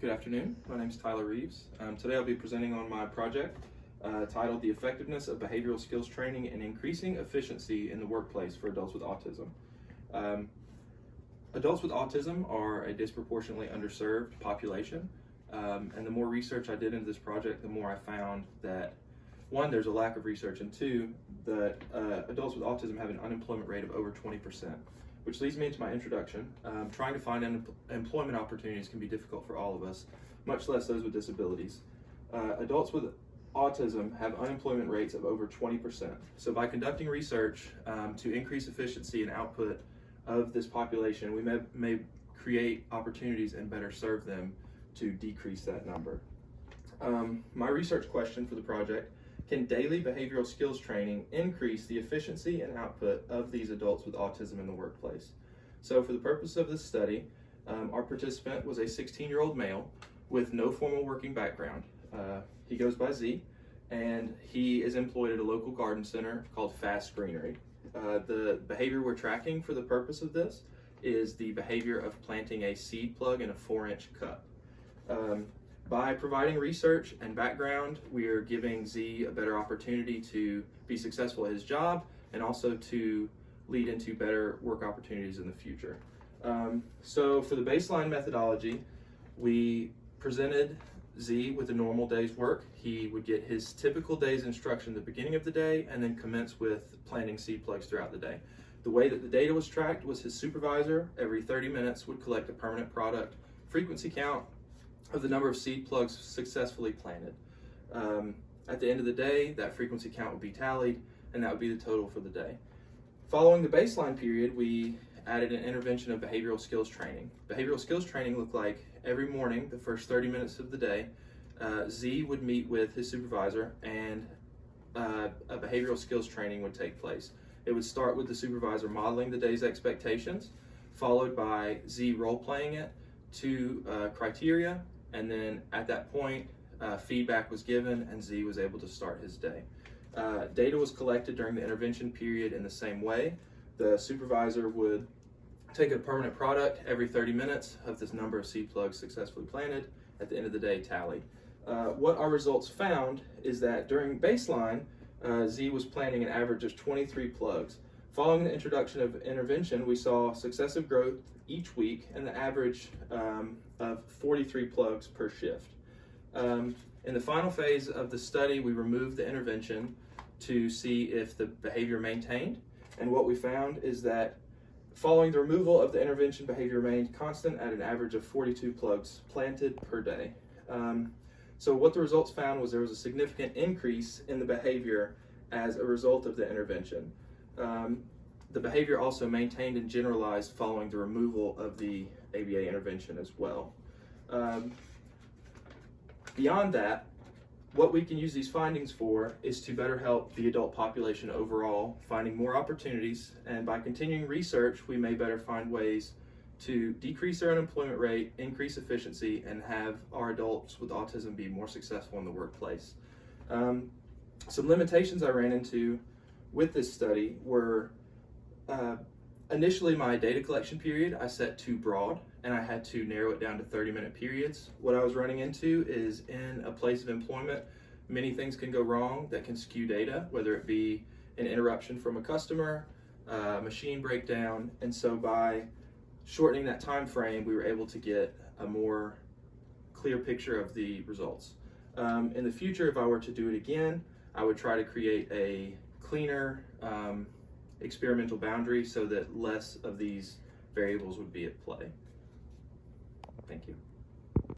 Good afternoon. My name is Tyler Reeves. Today I'll be presenting on my project titled The Effectiveness of Behavioral Skills Training in Increasing Efficiency in the Workplace for Adults with Autism. Adults with autism are a disproportionately underserved population, and the more research I did into this project, the more I found that one, there's a lack of research, and two, that adults with autism have an unemployment rate of over 20%, which leads me into my introduction. Trying to find employment opportunities can be difficult for all of us, much less those with disabilities. Adults with autism have unemployment rates of over 20%. So by conducting research to increase efficiency and output of this population, we may create opportunities and better serve them to decrease that number. My research question for the project: can daily behavioral skills training increase the efficiency and output of these adults with autism in the workplace? So for the purpose of this study, our participant was a 16-year-old male with no formal working background. He goes by Z, and he is employed at a local garden center called Fast Greenery. The behavior we're tracking for the purpose of this is the behavior of planting a seed plug in a 4-inch cup. By providing research and background, we are giving Z a better opportunity to be successful at his job and also to lead into better work opportunities in the future. So for the baseline methodology, we presented Z with a normal day's work. He would get his typical day's instruction at the beginning of the day and then commence with planting seed plugs throughout the day. The way that the data was tracked was his supervisor every 30 minutes would collect a permanent product frequency count of the number of seed plugs successfully planted. At the end of the day, that frequency count would be tallied, and that would be the total for the day. Following the baseline period, we added an intervention of behavioral skills training. Behavioral skills training looked like every morning, the first 30 minutes of the day, Z would meet with his supervisor, and a behavioral skills training would take place. It would start with the supervisor modeling the day's expectations, followed by Z role-playing it to criteria, and then at that point, feedback was given and Z was able to start his day. Data was collected during the intervention period in the same way. The supervisor would take a permanent product every 30 minutes of this number of seed plugs successfully planted. At the end of the day, tally. What our results found is that during baseline, Z was planting an average of 23 plugs. Following the introduction of intervention, we saw successive growth each week and the average of 43 plugs per shift. In the final phase of the study, we removed the intervention to see if the behavior maintained. And what we found is that following the removal of the intervention, behavior remained constant at an average of 42 plugs planted per day. So what the results found was there was a significant increase in the behavior as a result of the intervention. The behavior also maintained and generalized following the removal of the ABA intervention as well. Beyond that, what we can use these findings for is to better help the adult population overall, finding more opportunities, and by continuing research, we may better find ways to decrease their unemployment rate, increase efficiency, and have our adults with autism be more successful in the workplace. Some limitations I ran into with this study were initially my data collection period I set too broad, and I had to narrow it down to 30-minute periods. What I was running into is in a place of employment, many things can go wrong that can skew data, whether it be an interruption from a customer, machine breakdown, and so by shortening that time frame, we were able to get a more clear picture of the results. In the future, if I were to do it again, I would try to create a cleaner experimental boundary so that less of these variables would be at play. Thank you.